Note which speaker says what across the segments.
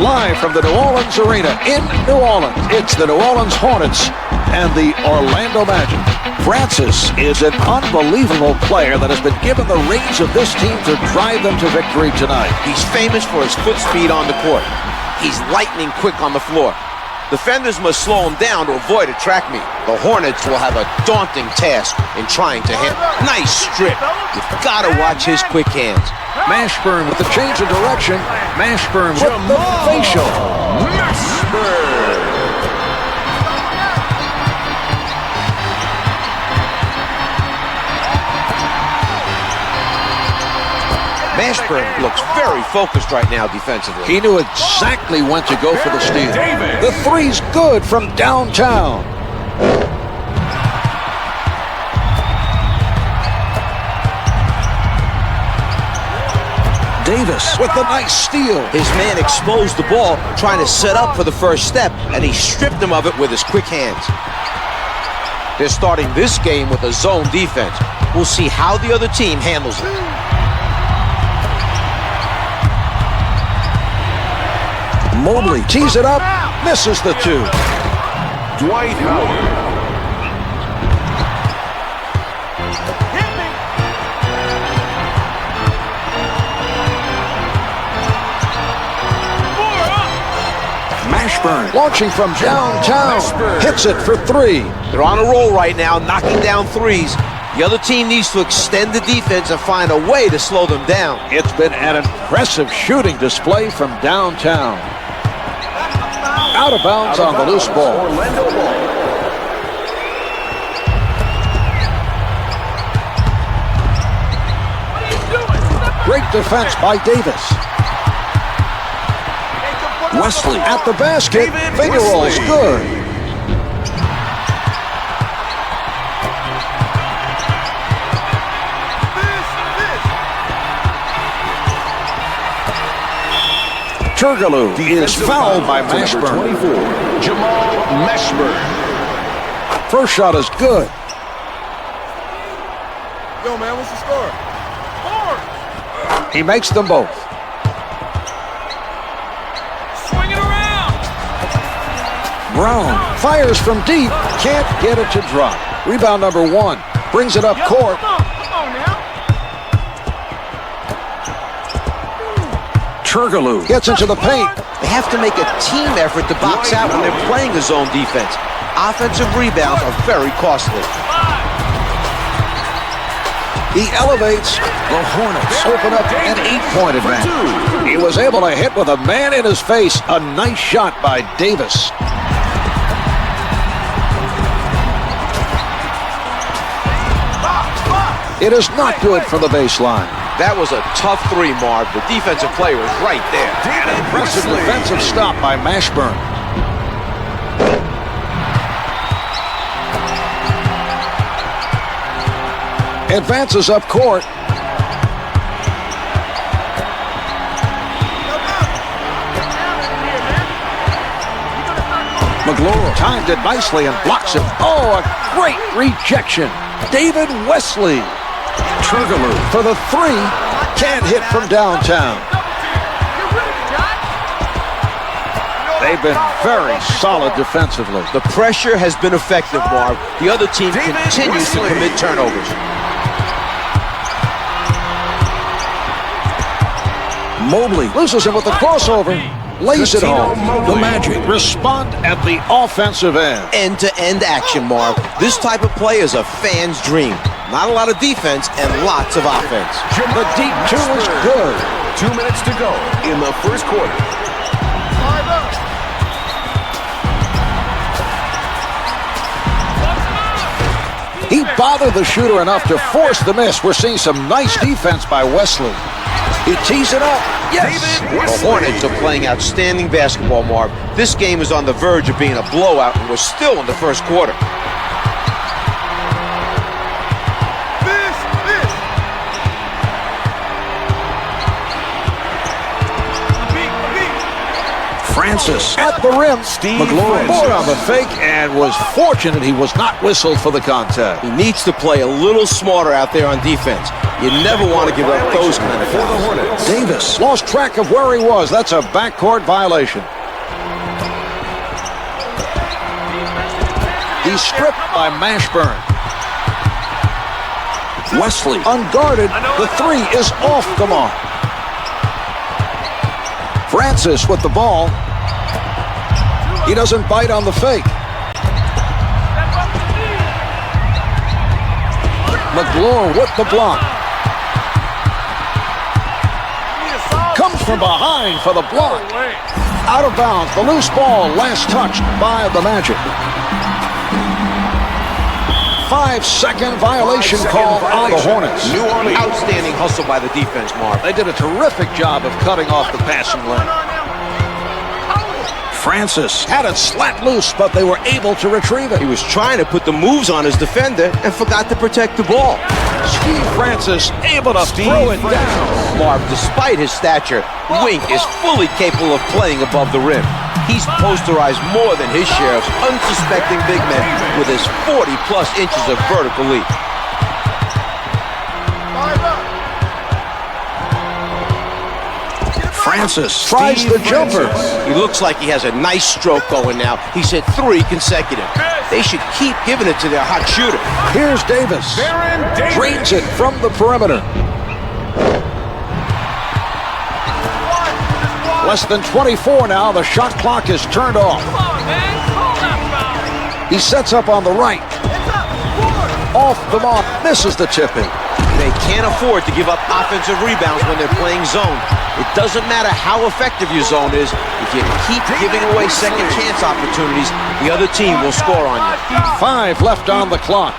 Speaker 1: Live from the New Orleans Arena in New Orleans, it's the New Orleans Hornets and the Orlando Magic. Francis is an unbelievable player that has been given the reins of this team to drive them to victory tonight.
Speaker 2: He's famous for his foot speed on the court. He's lightning quick on the floor. Defenders must slow him down to avoid a track meet. The Hornets will have a daunting task in trying to hit. Nice strip. You've got to watch his quick hands.
Speaker 1: Mashburn with the change of direction. Mashburn with the facial.
Speaker 2: Mashburn looks very focused right now defensively.
Speaker 1: He knew exactly when to go for the steal. The three's good from downtown. Davis with the nice steal.
Speaker 2: His man exposed the ball, trying to set up for the first step, and he stripped him of it with his quick hands. They're starting this game with a zone defense. We'll see how the other team handles it.
Speaker 1: Mobley tees it up, misses the two.
Speaker 3: Dwight Howard.
Speaker 1: Mashburn launching from downtown, hits it for three.
Speaker 2: They're on a roll right now, knocking down threes. The other team needs to extend the defense and find a way to slow them down.
Speaker 1: It's been an impressive shooting display from downtown. Out of bounds on the loose ball.
Speaker 3: Orlando ball.
Speaker 1: Great defense by Davis. Wesley at the basket. Finger rolls good. Turgaloo is fouled by Mashburn.
Speaker 3: 24, Jamal Mashburn.
Speaker 1: First shot is good.
Speaker 4: Yo, man, what's the score?
Speaker 1: He makes them both.
Speaker 4: Swing it around.
Speaker 1: Brown fires from deep. Can't get it to drop. Rebound number one. Brings it up court.
Speaker 4: Come on now.
Speaker 1: Turgaloo gets into the paint.
Speaker 2: They have to make a team effort to box out when they're playing a zone defense. Offensive rebounds are very costly.
Speaker 1: He elevates. The Hornets open up an 8-point advantage. He was able to hit with a man in his face. A nice shot by Davis. It is not good from the baseline.
Speaker 2: That was a tough three, Marv. The defensive player was right there.
Speaker 1: An impressive defensive stop by Mashburn. Advances up court. McLaurin timed it nicely and blocks it. Oh, a great rejection. David Wesley. Turgaloo for the three. Can't hit from downtown. They've been very solid defensively.
Speaker 2: The pressure has been effective, Marv. The other team continues to commit turnovers.
Speaker 1: Mobley loses him with the crossover. Lays it home. The Magic respond at the offensive end.
Speaker 2: End-to-end action, Marv. This type of play is a fan's dream. Not a lot of defense and lots of offense.
Speaker 1: The deep two is good.
Speaker 3: 2 minutes to go in the first quarter.
Speaker 1: He bothered the shooter enough to force the miss. We're seeing some nice defense by Wesley. He tees it up. Yes.
Speaker 2: The Hornets are playing outstanding basketball, Marv. This game is on the verge of being a blowout, and we're still in the first quarter.
Speaker 1: Francis at the rim. McLaurin on the fake and was fortunate he was not whistled for the contact.
Speaker 2: He needs to play a little smarter out there on defense. You never want to give up those kind of
Speaker 3: For the
Speaker 2: fouls.
Speaker 3: Hornets.
Speaker 1: Davis lost track of where he was. That's a backcourt violation. He's stripped by Mashburn. Wesley unguarded. The three is off the mark. Francis with the ball. He doesn't bite on the fake. McGlure with the block. Comes from behind for the block. Out of bounds. The loose ball last touched by the Magic. 5-second violation call on the Hornets.
Speaker 3: New Orleans.
Speaker 2: Outstanding hustle by the defense, Mark.
Speaker 1: They did a terrific job of cutting off the passing lane. Francis had it slapped loose, but they were able to retrieve it.
Speaker 2: He was trying to put the moves on his defender and forgot to protect the ball.
Speaker 1: Steve Francis able to throw it down.
Speaker 2: Marv, despite his stature, Wink is fully capable of playing above the rim. He's posterized more than his share of unsuspecting big men with his 40-plus inches of vertical leap.
Speaker 1: Francis tries the jumper.
Speaker 2: He looks like he has a nice stroke going now. He's hit 3 consecutive. They should keep giving it to their hot shooter.
Speaker 1: Here's Davis. Drains it from the perimeter. Less than 24 now. The shot clock is turned off. He sets up on the right. Off the mark. Misses the tip-in.
Speaker 2: They can't afford to give up offensive rebounds when they're playing zone. It doesn't matter how effective your zone is. If you keep giving away second chance opportunities, the other team will score on you.
Speaker 1: 5 left on the clock.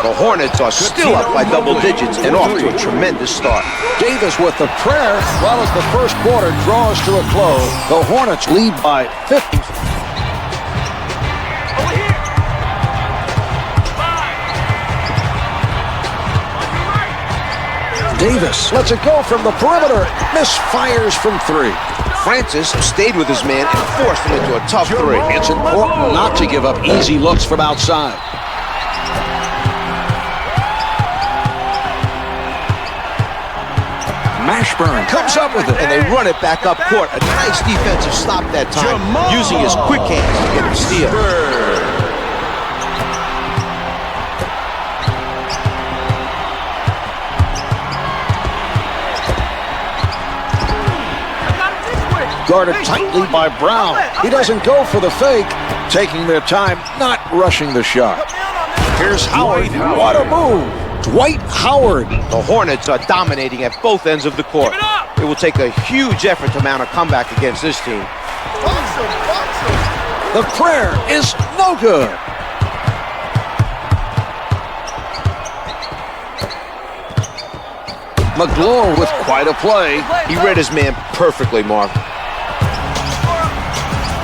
Speaker 2: The Hornets are still up by double digits and off to a tremendous start.
Speaker 1: Davis with the prayer. Well, as the first quarter draws to a close, the Hornets lead by 50. Davis lets it go from the perimeter. Misfires from 3.
Speaker 2: Francis stayed with his man and forced him into a tough 3.
Speaker 1: It's important not to give up easy looks from outside. Mashburn comes up with it.
Speaker 2: And they run it back up court. A nice defensive stop that time, using his quick hands to get the steal.
Speaker 1: Guarded tightly by Brown. He doesn't go for the fake. Taking their time, not rushing the shot. Here's Howard. What a move. Dwight Howard.
Speaker 2: The Hornets are dominating at both ends of the court. It will take a huge effort to mount a comeback against this team.
Speaker 1: The prayer is no good. McGlure with quite a play.
Speaker 2: He read his man perfectly, Mark.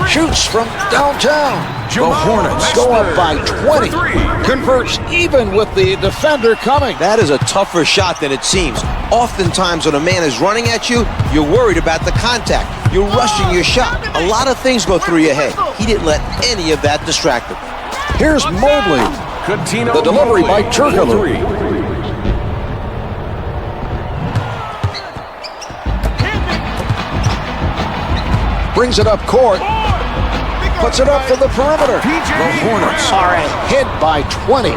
Speaker 1: Shoots from downtown. The Hornets go up by 20. Converts even with the defender coming.
Speaker 2: That is a tougher shot than it seems. Oftentimes when a man is running at you, you're worried about the contact. You're rushing your shot. A lot of things go through your head. He didn't let any of that distract him.
Speaker 1: Here's Mobley. The delivery by Turkoglu. Brings it up court. Puts it up from the perimeter. The Hornets are ahead by 20.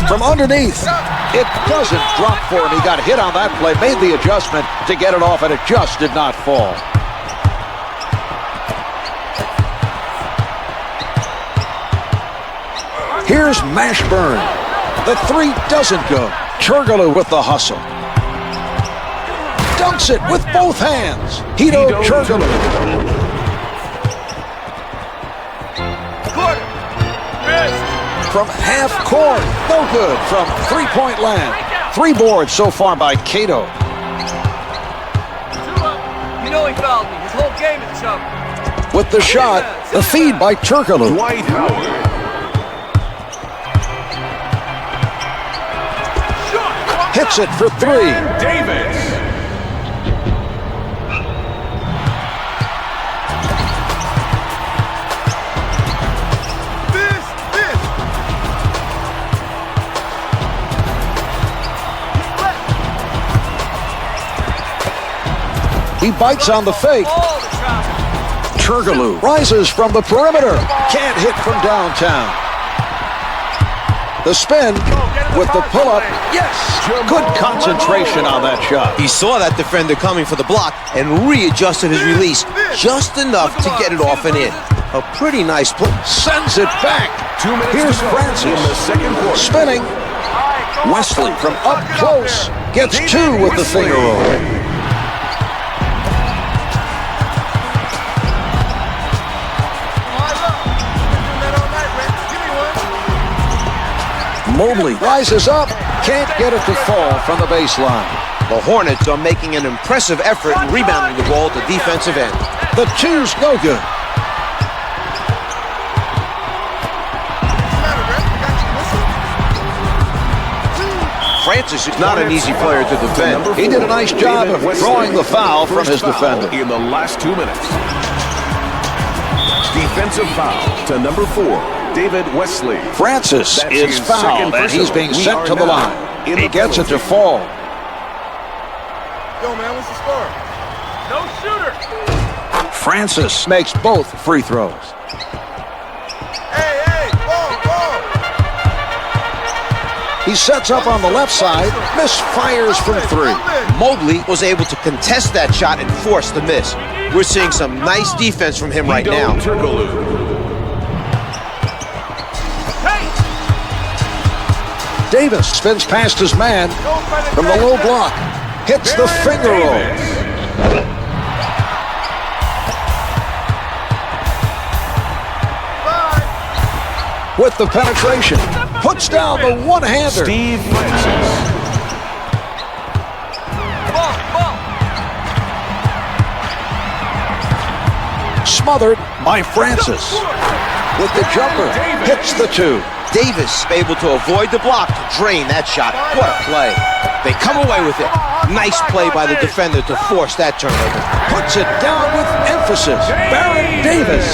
Speaker 1: From underneath. It doesn't drop for him. He got hit on that play, made the adjustment to get it off, and it just did not fall. Here's Mashburn. The 3 doesn't go. Turkoglu with the hustle. Dunks it with both hands. Hedo Turkoglu. From half court. No good from three-point land. 3 boards so far by Cato.
Speaker 4: You know he fouled me. His whole game is trouble.
Speaker 1: With the shot, the feed by Turkoglu.
Speaker 3: Dwight Howard.
Speaker 1: Hits it for three.
Speaker 3: Davis.
Speaker 1: He bites on the fake. Turgaloo rises from the perimeter. Can't hit from downtown. The spin with the pull-up. Yes! Good concentration on that shot.
Speaker 2: He saw that defender coming for the block and readjusted his release just enough to get it off and in. A pretty nice play.
Speaker 1: Sends it back.
Speaker 3: 2 minutes
Speaker 1: Here's
Speaker 3: to go
Speaker 1: Francis.
Speaker 3: in the second quarter.
Speaker 1: Spinning. Wesley from up close gets two with the finger roll. Mobley rises up, can't get it to fall from the baseline.
Speaker 2: The Hornets are making an impressive effort in rebounding the ball at the defensive end.
Speaker 1: The two's no good.
Speaker 2: Francis is not an easy player to defend.
Speaker 1: He did a nice job of drawing the foul from his defender.
Speaker 3: In the last 2 minutes. Defensive foul to number 4. David Wesley.
Speaker 1: Francis
Speaker 3: That's
Speaker 1: is
Speaker 3: his
Speaker 1: fouled,
Speaker 3: second
Speaker 1: and he's being
Speaker 3: personal.
Speaker 1: sent
Speaker 3: We
Speaker 1: to the
Speaker 3: are
Speaker 1: line.
Speaker 3: now in
Speaker 1: He
Speaker 3: the
Speaker 1: gets it to
Speaker 3: penalty.
Speaker 1: fall.
Speaker 4: Yo, man, what's the score? No shooter.
Speaker 1: Francis makes both free throws.
Speaker 4: Hey, ball.
Speaker 1: He sets up on the left side, misfires from three.
Speaker 2: Mobley was able to contest that shot and force the miss. We're seeing some nice defense from him right now.
Speaker 3: Turgaloo.
Speaker 1: Davis spins past his man from the low block. Hits the finger roll. With the penetration. Puts down the one-hander.
Speaker 3: Steve Francis.
Speaker 4: Ball.
Speaker 1: Smothered by Francis. With the jumper. Hits the two.
Speaker 2: Davis able to avoid the block to drain that shot. What a play. They come away with it. Nice play by the defender to force that turnover.
Speaker 1: Puts it down with emphasis. Baron Davis.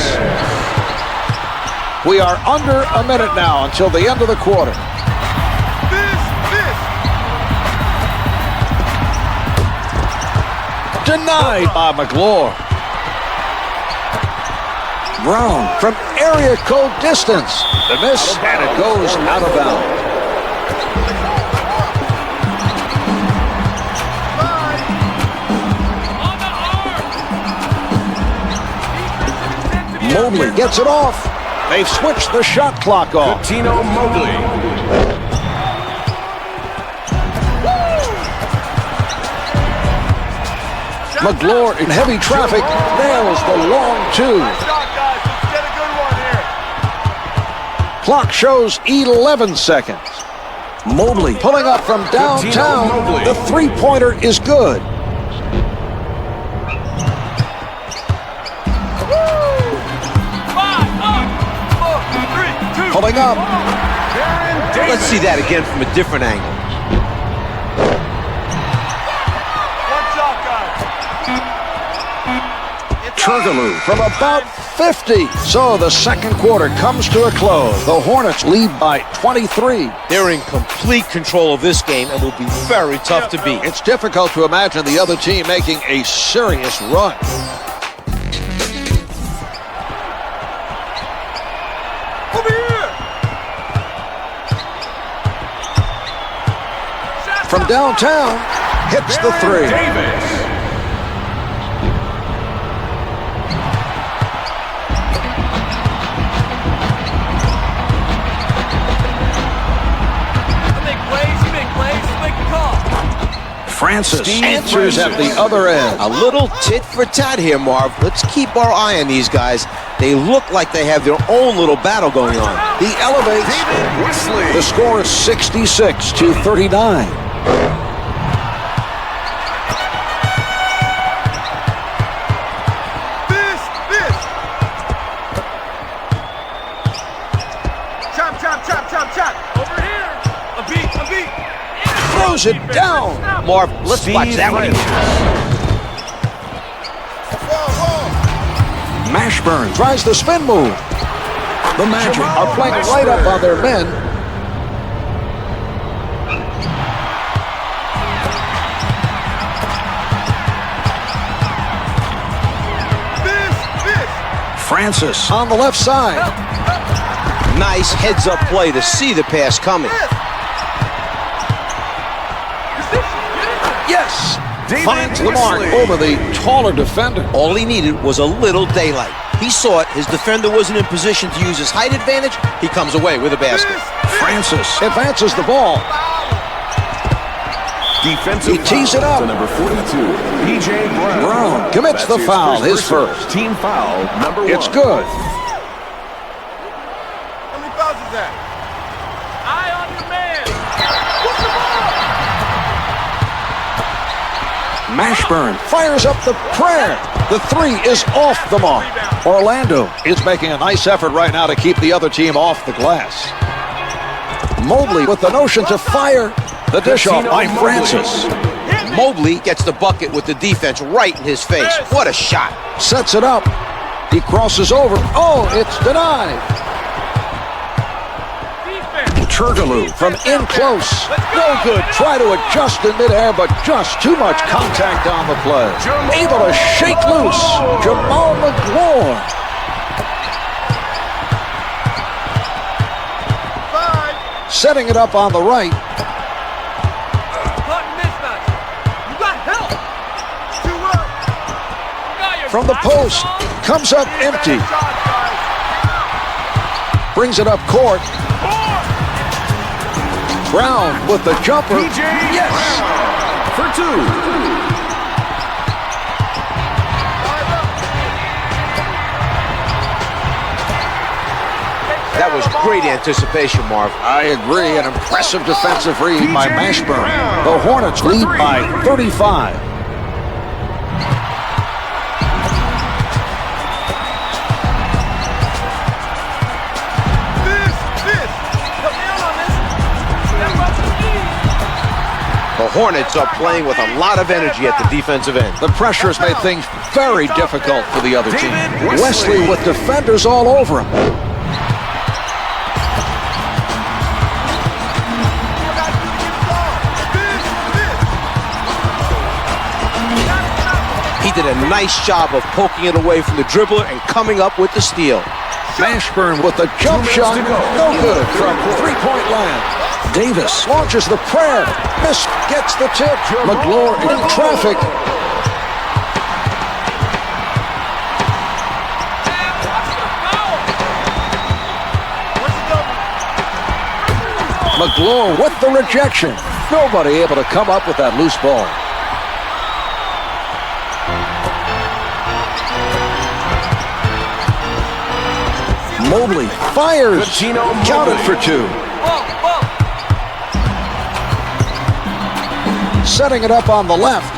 Speaker 1: We are under a minute now until the end of the quarter. Denied by McGlure. Brown from area code distance. The miss, and it goes out of bounds. Mobley gets it off. They've switched the shot clock off.
Speaker 3: Tino Mobley.
Speaker 1: McGlure in heavy traffic nails the long two. Clock shows 11 seconds. Mobley pulling up from downtown. The three-pointer is good. Pulling up.
Speaker 2: Let's see that again from a different angle.
Speaker 1: Turgaloo from about 50. So the second quarter comes to a close. The Hornets lead by 23.
Speaker 2: They're in complete control of this game and will be very tough to beat.
Speaker 1: It's difficult to imagine the other team making a serious run.
Speaker 4: Over here.
Speaker 1: From downtown, hits the three.
Speaker 3: Davis.
Speaker 1: Francis answers at the other end.
Speaker 2: A little tit for tat here, Marv. Let's keep our eye on these guys. They look like they have their own little battle going on.
Speaker 1: He elevates.
Speaker 3: Wesley.
Speaker 1: The score is 66-39.
Speaker 4: Chop. Over here. A beat.
Speaker 1: throws it down.
Speaker 2: Marv, let's watch that one.
Speaker 1: Mashburn tries the spin move. The Magic are playing right up on their men. Francis on the left side.
Speaker 2: Nice heads-up play to see the pass coming.
Speaker 1: Yes!
Speaker 3: David
Speaker 1: Finds the mark
Speaker 3: Wesley.
Speaker 1: over the taller defender.
Speaker 2: All he needed was a little daylight. He saw it. His defender wasn't in position to use his height advantage. He comes away with a basket.
Speaker 1: Francis advances the ball.
Speaker 3: Defensive
Speaker 1: He tees it
Speaker 3: foul
Speaker 1: up.
Speaker 3: to number 42, P.J. Brown.
Speaker 1: Brown commits
Speaker 3: That's
Speaker 1: the foul, his
Speaker 3: personal
Speaker 1: first.
Speaker 3: Team foul, number 1.
Speaker 1: It's good.
Speaker 4: How many fouls is that? Eye on your man.
Speaker 1: Mashburn fires up the prayer. The three is off the mark. Orlando is making a nice effort right now to keep the other team off the glass. Mobley with the notion to fire. The dish off by Francis.
Speaker 2: Mobley gets the bucket with the defense right in his face. What a shot.
Speaker 1: Sets it up. He crosses over. Oh, it's denied. Turgaloo from in close. No good. Try to adjust in midair, but just too much contact on the play. Able to shake loose. Jamal McGlory. Setting it up on the right. From the post. Comes up empty. Brings it up court. Brown with the jumper. Yes!
Speaker 3: For 2.
Speaker 2: That was great anticipation, Marv.
Speaker 1: I agree. An impressive defensive read by Mashburn. The Hornets lead by 35.
Speaker 2: The Hornets are playing with a lot of energy at the defensive end.
Speaker 1: The pressure has made things very difficult for the other team.
Speaker 3: David
Speaker 1: Wesley
Speaker 3: Wesley
Speaker 1: with defenders all over him.
Speaker 2: He did a nice job of poking it away from the dribbler and coming up with the steal.
Speaker 1: Mashburn with the jump shot. No good from three-point land. Davis launches the prayer. Miss gets the tip. McGlory in traffic. McGlory with the rejection. Nobody able to come up with that loose ball. Mobley fires. Counted for 2. Setting it up on the left.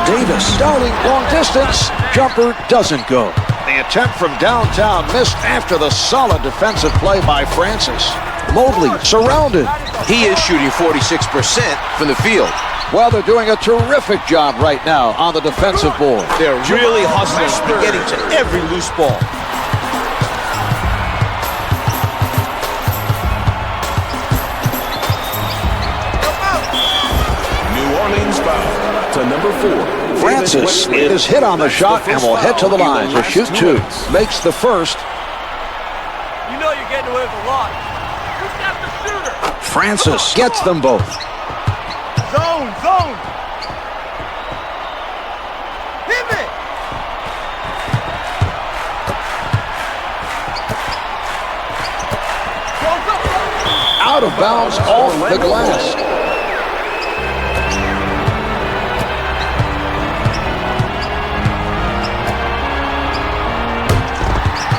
Speaker 1: Davis darting long distance. Jumper doesn't go. The attempt from downtown missed after the solid defensive play by Francis. Mobley surrounded.
Speaker 2: He is shooting 46% from the field.
Speaker 1: Well, they're doing a terrific job right now on the defensive board.
Speaker 2: They're really hustling and getting to every loose ball.
Speaker 3: To number 4,
Speaker 1: Francis is hit on the shot and will head to the line to shoot 2. Makes the first.
Speaker 4: You know you're getting away with a lot. Who's got the shooter?
Speaker 1: Francis gets them both.
Speaker 4: Zone, zone. Hit me.
Speaker 1: Out of bounds off the glass.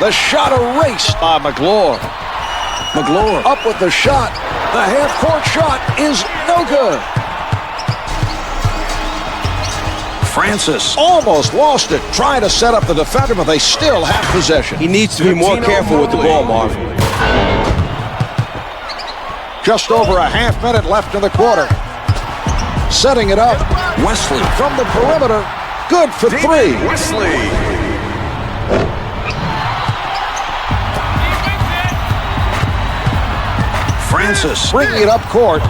Speaker 1: The shot erased by McGlory. McGlory up with the shot. The half-court shot is no good. Francis almost lost it, trying to set up the defender, but they still have possession.
Speaker 2: He needs to be more careful with the ball, Marv.
Speaker 1: Just over a half minute left in the quarter. Setting it up. Wesley from the perimeter. Good for three.
Speaker 3: Wesley.
Speaker 1: Francis bringing it up court.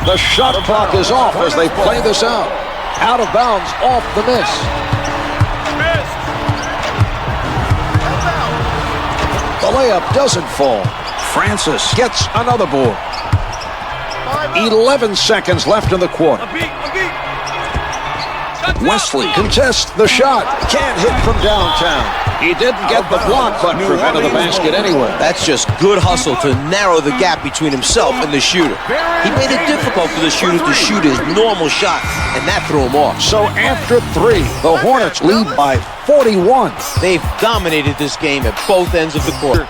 Speaker 1: The shot clock is off as they play this out. Out of bounds off the miss. The layup doesn't fall. Francis gets another board. 11 seconds left in the quarter. Wesley contests the shot. Can't hit from downtown. He didn't get the block, but prevented the basket anyway.
Speaker 2: That's just good hustle to narrow the gap between himself and the shooter. He made it difficult for the shooter to shoot his normal shot, and that threw him off.
Speaker 1: So after three, the Hornets lead by 41.
Speaker 2: They've dominated this game at both ends of the court.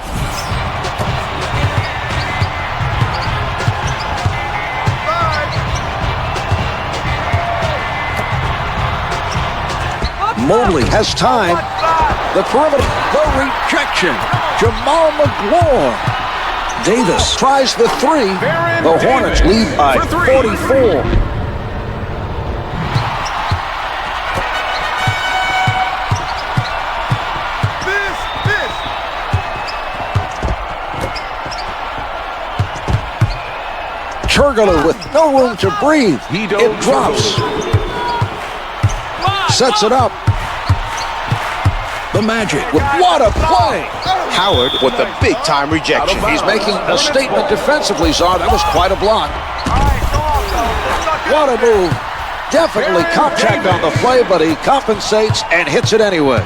Speaker 1: Mobley has time. The perimeter, the rejection. Jamal McGloire. Davis tries the three. The Hornets lead by 44. Turgler with no room to breathe. It drops. Sets it up. The Magic with what a play.
Speaker 2: Howard with the big-time rejection.
Speaker 1: He's making a statement defensively, Czar. That was quite a block. What a move. Definitely contact on the play, but he compensates and hits it anyway.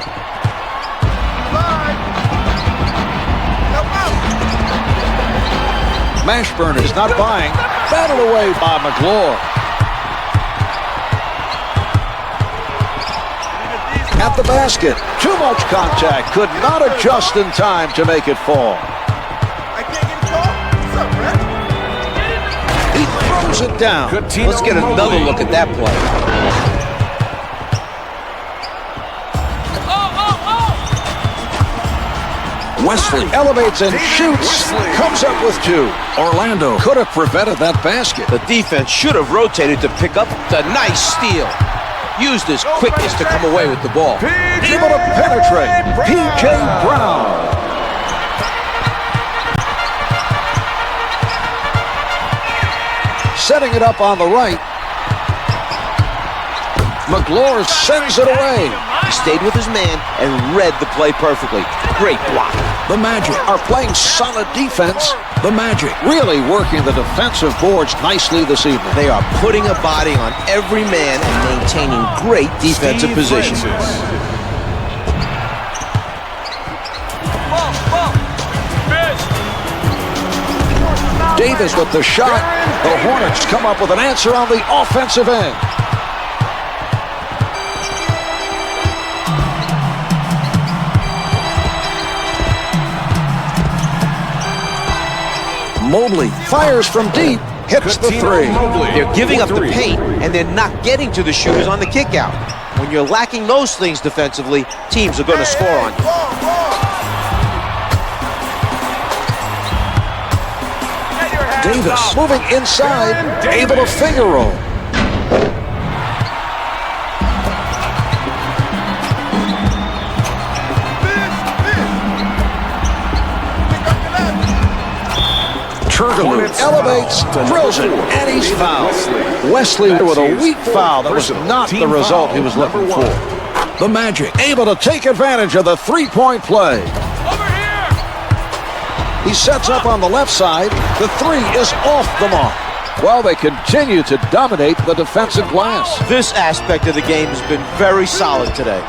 Speaker 1: Mashburn is not buying. Battled away by McGloire. At the basket, too much contact, could not adjust in time to make it fall. He throws it down.
Speaker 2: Let's get another look at that play.
Speaker 1: Wesley elevates and shoots, comes up with two. Orlando could have prevented that basket.
Speaker 2: The defense should have rotated to pick up the nice steal. Used his quickness to come away with the ball.
Speaker 1: Able to penetrate. P.J. Brown. Setting it up on the right. McGloire sends it away.
Speaker 2: He stayed with his man and read the play perfectly. Great block.
Speaker 1: The Magic are playing solid defense. The Magic really working the defensive boards nicely this evening.
Speaker 2: They are putting a body on every man and maintaining great defensive position.
Speaker 1: Davis with the shot. The Hornets come up with an answer on the offensive end. Mobley fires from deep, hits the three.
Speaker 2: They're giving up the paint, and they're not getting to the shooters on the kickout. When you're lacking those things defensively, teams are going to score on you.
Speaker 1: Davis moving inside, able to finger roll. Turgler elevates, drills it, and he's fouled. Wesley with a weak foul. That was not the result he was looking for. The Magic able to take advantage of the three-point play.
Speaker 4: Over here!
Speaker 1: He sets up on the left side. The three is off the mark. Well, they continue to dominate the defensive glass.
Speaker 2: This aspect of the game has been very solid today.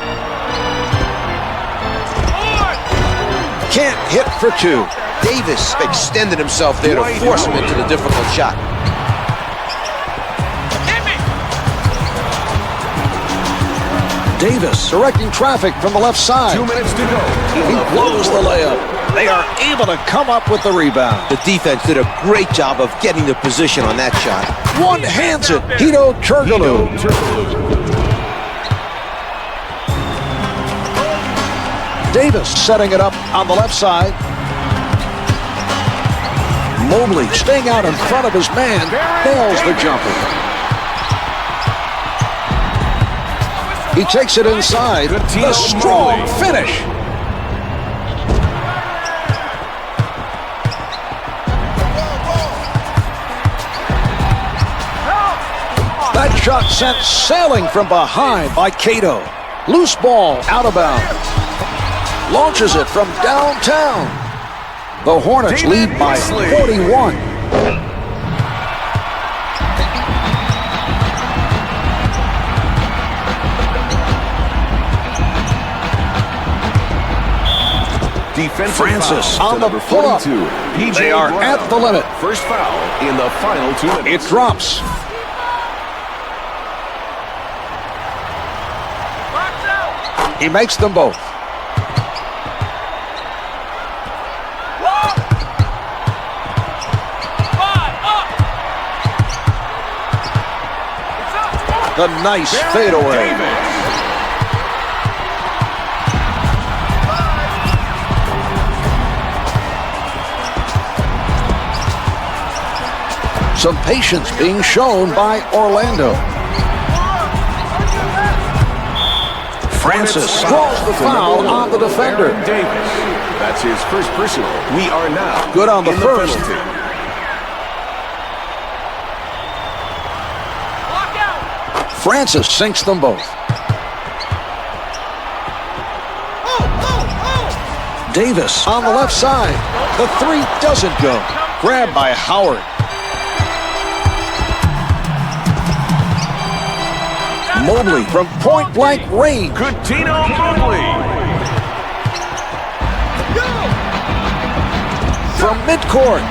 Speaker 1: Can't hit for two.
Speaker 2: Davis extended himself there to force him into the difficult shot.
Speaker 1: Davis directing traffic from the left side.
Speaker 3: 2 minutes to go.
Speaker 1: He blows the layup. They are able to come up with the rebound.
Speaker 2: The defense did a great job of getting the position on that shot.
Speaker 1: One hands it. Hedo Turgler. Davis setting it up on the left side. Mobley staying out in front of his man, nails the jumper. He takes it inside. A strong finish. That shot sent sailing from behind by Cato. Loose ball out of bounds. Launches it from downtown. The Hornets lead by 41.
Speaker 3: Defensive
Speaker 1: Francis
Speaker 3: foul
Speaker 1: on the
Speaker 3: number
Speaker 1: pull-up.
Speaker 3: 42. PJ
Speaker 1: They are
Speaker 3: Brown.
Speaker 1: at the limit.
Speaker 3: First foul in the final 2 minutes.
Speaker 1: It drops. He makes them both. The nice fadeaway. Some patience being shown by Orlando. Francis draws the foul on the defender.
Speaker 3: Davis. That's his first personal. We are now
Speaker 1: good on the
Speaker 3: in
Speaker 1: first.
Speaker 3: The penalty.
Speaker 1: Francis sinks them both. Davis on the left side. The three doesn't go. Grabbed by Howard. Mobley from point-blank range.
Speaker 3: Coutinho Mobley.
Speaker 1: From midcourt.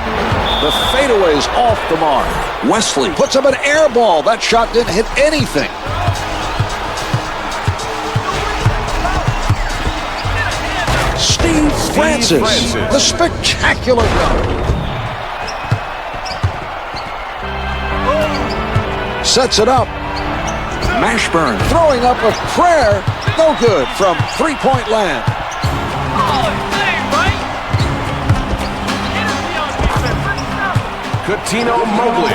Speaker 1: The fadeaway's off the mark. Wesley puts up an air ball. That shot didn't hit anything. Steve Francis. The spectacular dunk. Sets it up. Mashburn throwing up a prayer. No good from three-point land.
Speaker 3: Coutinho Mobley.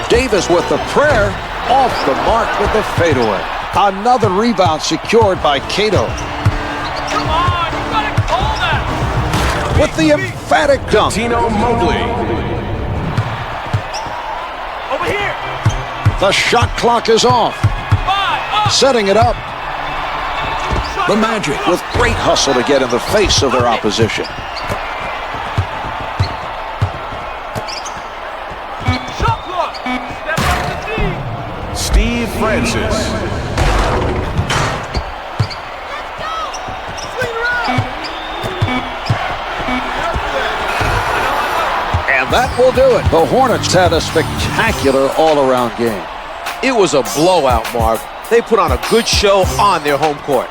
Speaker 1: Davis with the prayer. Off the mark with the fadeaway. Another rebound secured by Cato.
Speaker 4: Come on, you gotta call that.
Speaker 1: With the emphatic dunk.
Speaker 3: Coutinho Mobley.
Speaker 4: Over here.
Speaker 1: The shot clock is off. Setting it up. The Magic with great hustle to get in the face of their opposition.
Speaker 4: Shot clock. Step up to D.
Speaker 3: Steve Francis.
Speaker 1: And that will do it. The Hornets had a spectacular all-around game.
Speaker 2: It was a blowout, Marv. They put on a good show on their home court.